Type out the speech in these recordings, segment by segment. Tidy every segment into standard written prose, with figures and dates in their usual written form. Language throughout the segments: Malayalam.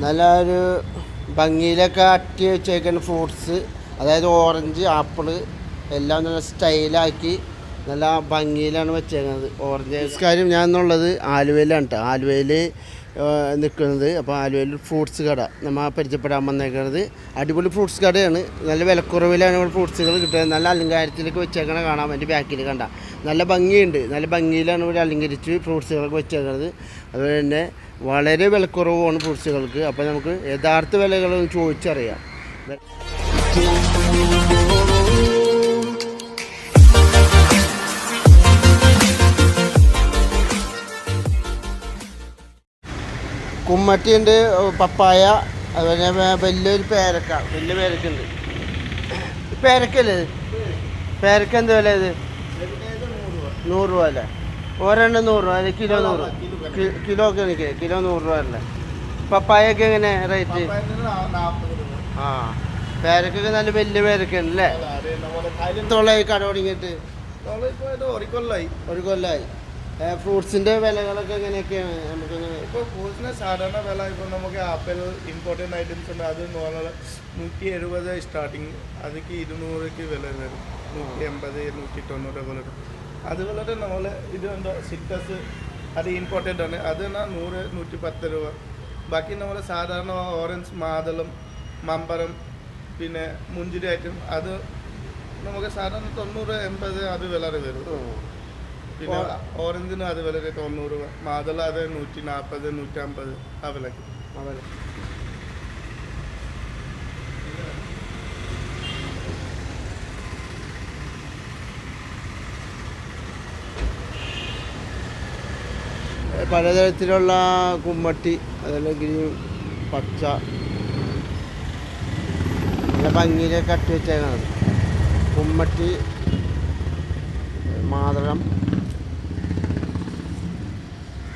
നല്ല ഒരു ഭംഗിയിലൊക്കെ അട്ടി വെച്ചേക്കുന്ന ഫ്രൂട്ട്സ്, അതായത് ഓറഞ്ച്, ആപ്പിള് എല്ലാം നല്ല സ്റ്റൈലാക്കി നല്ല ഭംഗിയിലാണ് വെച്ചേക്കുന്നത്. ഓറഞ്ച് കാര്യം ഞാൻ എന്നുള്ളത് ആലുവയിലാണ് കേട്ടോ. ആലുവയിൽ നിൽക്കുന്നത്. അപ്പോൾ ആലുവയിൽ ഫ്രൂട്ട്സ് കട നമ്മൾ പരിചയപ്പെടാൻ വന്നേക്കുന്നത്. അടിപൊളി ഫ്രൂട്ട്സ് കടയാണ്. നല്ല വിലക്കുറവിലാണ് ഇവിടെ ഫ്രൂട്ട്സുകൾ കിട്ടുന്നത്. നല്ല അലങ്കാരത്തിലേക്ക് വെച്ചേക്കണ കാണാം. എൻ്റെ ബാക്കിൽ കണ്ട നല്ല ഭംഗിയുണ്ട്. നല്ല ഭംഗിയിലാണ് ഇവിടെ അലങ്കരിച്ച് ഫ്രൂട്ട്സുകളൊക്കെ വെച്ചേക്കുന്നത്. അതുപോലെ തന്നെ വളരെ വിലക്കുറവാണ് ഫ്രൂട്ട്സുകൾക്ക്. അപ്പോൾ നമുക്ക് യഥാർത്ഥ വിലകളൊന്ന് ചോദിച്ചറിയാം. കുമ്മട്ടിയുണ്ട്, പപ്പായ, അതുപോലെ വലിയൊരു പേരക്ക, വലിയ പേരക്കുണ്ട്. പേരക്കല്ലേ ഇത്? പേരക്ക എന്ത് വില ഇത്? 100 രൂപ അല്ലേ? ഒരെണ്ണം 100 രൂപ, കിലോ 100, കിലോ ഒക്കെ എനിക്ക് കിലോ 100 രൂപ അല്ലേ? പപ്പായൊക്കെ എങ്ങനെ റേറ്റ്? ആ, പേരക്കൊക്കെ നല്ല വലിയ പേരക്കുണ്ട് അല്ലേ? തൊള്ളായി കട തുടങ്ങിയിട്ട് ഒരു കൊല്ലമായി. ഫ്രൂട്ട്സിൻ്റെ വിലകളൊക്കെ എങ്ങനെയൊക്കെയാണ്? നമുക്ക് ഇപ്പോൾ ഫ്രൂട്ട്സിന് സാധാരണ വില ഇപ്പോൾ നമുക്ക് ആപ്പിൾ ഇമ്പോർട്ടൻ്റ് ഐറ്റംസ് ഉണ്ട്. അത് നോർമൽ 170 സ്റ്റാർട്ടിങ്, അതൊക്കെ 200 വില വരും. 180, 190 പോലെ. അതുപോലെ നമ്മൾ ഇതുണ്ട് സിട്രസ്, അത് ഇമ്പോർട്ടൻ്റ് ആണ്. അത് 100, 110 രൂപ. ബാക്കി നമ്മൾ സാധാരണ ഓറഞ്ച്, മാതളം, മമ്പരം, പിന്നെ മുന്തിരി ഐറ്റം, അത് നമുക്ക് സാധാരണ 90, 80 അത് വില വരും. പിന്നെ ഓറഞ്ചിന് അത് വില 90 രൂപ. മാതള അത് 140, 150 ആ വിലക്ക്. പലതരത്തിലുള്ള കുമ്മട്ടി, അതല്ലെങ്കിൽ പച്ച, നല്ല ഭംഗിയിലേക്ക് കട്ടി വെച്ചേക്കുന്നത്. കുമ്മട്ടി, മാതളം,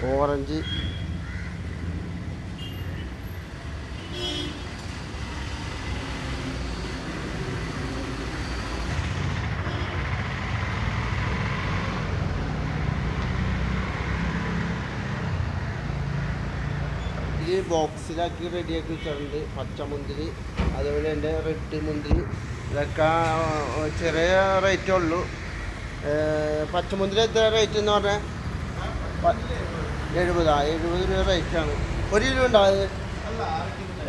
ഓറഞ്ച്, ഈ ബോക്സിലാക്കി റെഡിയാക്കി വെച്ചിട്ടുണ്ട്. പച്ചമുന്തിരി, അതുപോലെ എൻ്റെ റെഡ് മുന്തിരി, ഇതൊക്കെ ചെറിയ റേറ്റേ ഉള്ളൂ. പച്ചമുന്തിരി എത്ര റേറ്റ് എന്ന് പറഞ്ഞാൽ? 70 രൂപ റേറ്റാണ്. 1 കിലോ ഉണ്ടായത്?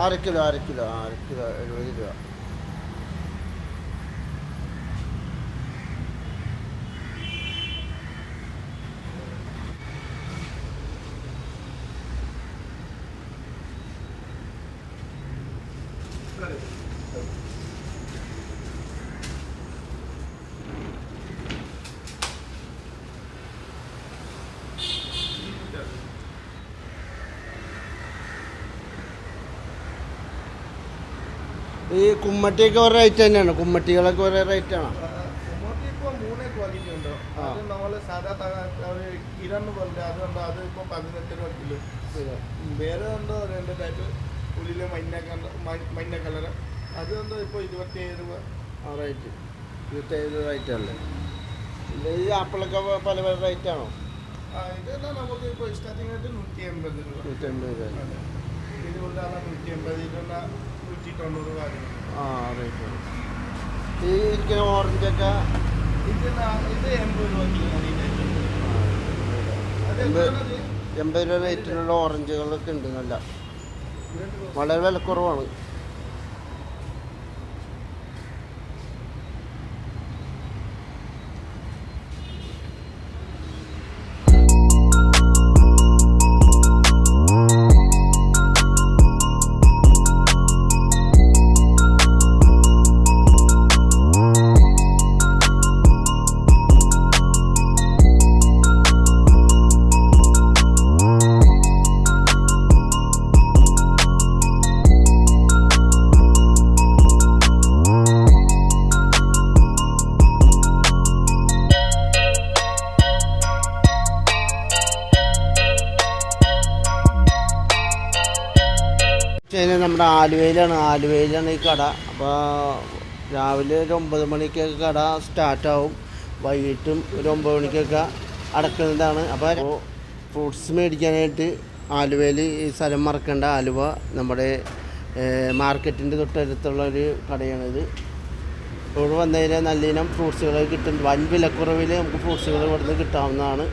അര കിലോ 70 രൂപ. ഈ കുമ്മട്ടിയൊക്കെ ഒരു റേറ്റ് തന്നെയാണ്? കുമ്മട്ടികളൊക്കെ ഒരേ റേറ്റാണോ? കുമ്മട്ടി ഇപ്പോൾ 3 ക്വാളിറ്റി ഉണ്ട്. അത് നമ്മൾ സാധാ 200 പോലെ അതുണ്ട്. അത് ഇപ്പോൾ 18 രൂപ കിലോ. വേറെ ഉണ്ടോ 2 ടൈപ്പ്, ഉള്ളിൽ മഞ്ഞ കളർ, അതുകൊണ്ട് ഇപ്പോൾ 27 രൂപ ആ റേറ്റ്. 27 റേറ്റല്ലേ? ഈ ആപ്പിളൊക്കെ പല പല റേറ്റാണോ? ഇതെല്ലാം നമുക്ക് ഇപ്പോൾ സ്റ്റാർട്ടിംഗ് ആയിട്ട് 180 രൂപ. 180 രൂപ. ഇതുകൊണ്ടാണ് 180, ഇതുള്ള 190 രൂപ. ആ റേറ്റ്. ഈ ഇരിക്കുന്ന ഓറഞ്ചൊക്കെ ഇത് 80 രൂപ കിലോ. 80 രൂപ റേറ്റിലുള്ള ഓറഞ്ചുകളൊക്കെ ഉണ്ട്. നല്ല വളരെ വിലക്കുറവാണ്. നമ്മുടെ ആലുവയിലാണ് ഈ കട. അപ്പോൾ രാവിലെ ഒരു 9 മണിക്കൊക്കെ കട സ്റ്റാർട്ടാവും. വൈകിട്ടും ഒരു 9 മണിക്കൊക്കെ അടക്കുന്നതാണ്. അപ്പോൾ ഫ്രൂട്ട്സ് മേടിക്കാനായിട്ട് ആലുവയിൽ ഈ സ്ഥലം മറക്കേണ്ട. ആലുവ നമ്മുടെ മാർക്കറ്റിൻ്റെ തൊട്ടടുത്തുള്ള ഒരു കടയാണിത്. ഇവിടെ വന്നു കഴിഞ്ഞാൽ നല്ല ഇനം ഫ്രൂട്ട്സുകൾ കിട്ടും. വൻ വിലക്കുറവിൽ നമുക്ക് ഫ്രൂട്ട്സുകൾ ഇവിടുന്ന് കിട്ടാവുന്നതാണ്.